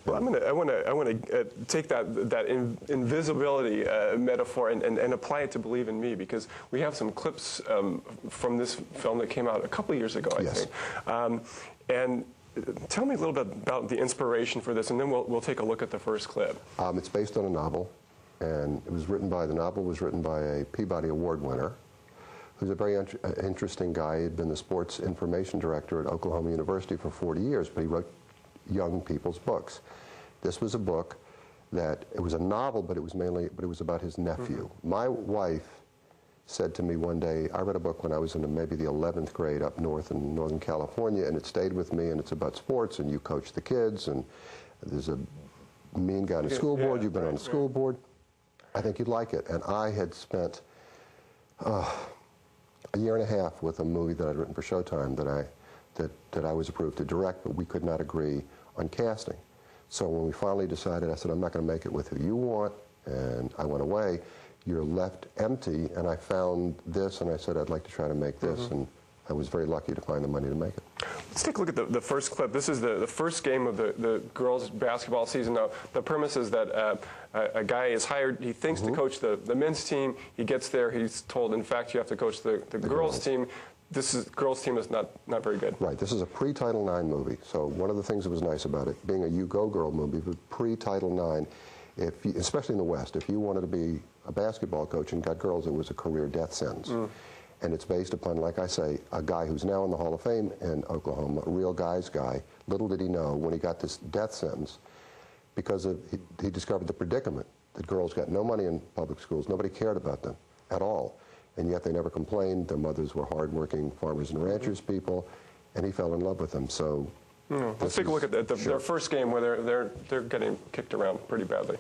Well, I want to take that invisibility metaphor and apply it to Believe in Me, because we have some clips from this film that came out a couple of years ago, I think. And tell me a little bit about the inspiration for this, and then we'll take a look at the first clip. It's based on a novel, and the novel was written by a Peabody Award winner, who's a very interesting guy. He'd been the sports information director at Oklahoma University for 40 years, but he wrote young people's books. This was a book it was a novel, but it was about his nephew. My wife said to me one day, I read a book when I was in maybe the 11th grade up north in Northern California, and it stayed with me, and it's about sports, and you coach the kids, and there's a mean guy on the school board, you've been on the school board. I think you'd like it. And I had spent a year and a half with a movie that I'd written for Showtime that I was approved to direct, but we could not agree on casting. So when we finally decided, I said, I'm not going to make it with who you want, and I went away. You're left empty, and I found this, and I said, I'd like to try to make this, and I was very lucky to find the money to make it. Let's take a look at the first clip. This is the first game of the girls' basketball season. Now, the premise is that a guy is hired, he thinks to coach the men's team. He gets there, he's told, in fact, you have to coach the girls' team. Girls' team is not very good. Right. This is a pre-Title IX movie. So one of the things that was nice about it, being a You Go Girl movie, but pre-Title IX, especially in the West, if you wanted to be a basketball coach and got girls, it was a career death sentence. And it's based upon, like I say, a guy who's now in the Hall of Fame in Oklahoma, a real guy's guy. Little did he know when he got this death sentence, because he discovered the predicament that girls got no money in public schools. Nobody cared about them at all. And yet they never complained. Their mothers were hardworking farmers and ranchers people, and he fell in love with them. So let's take a look at their first game where they're getting kicked around pretty badly.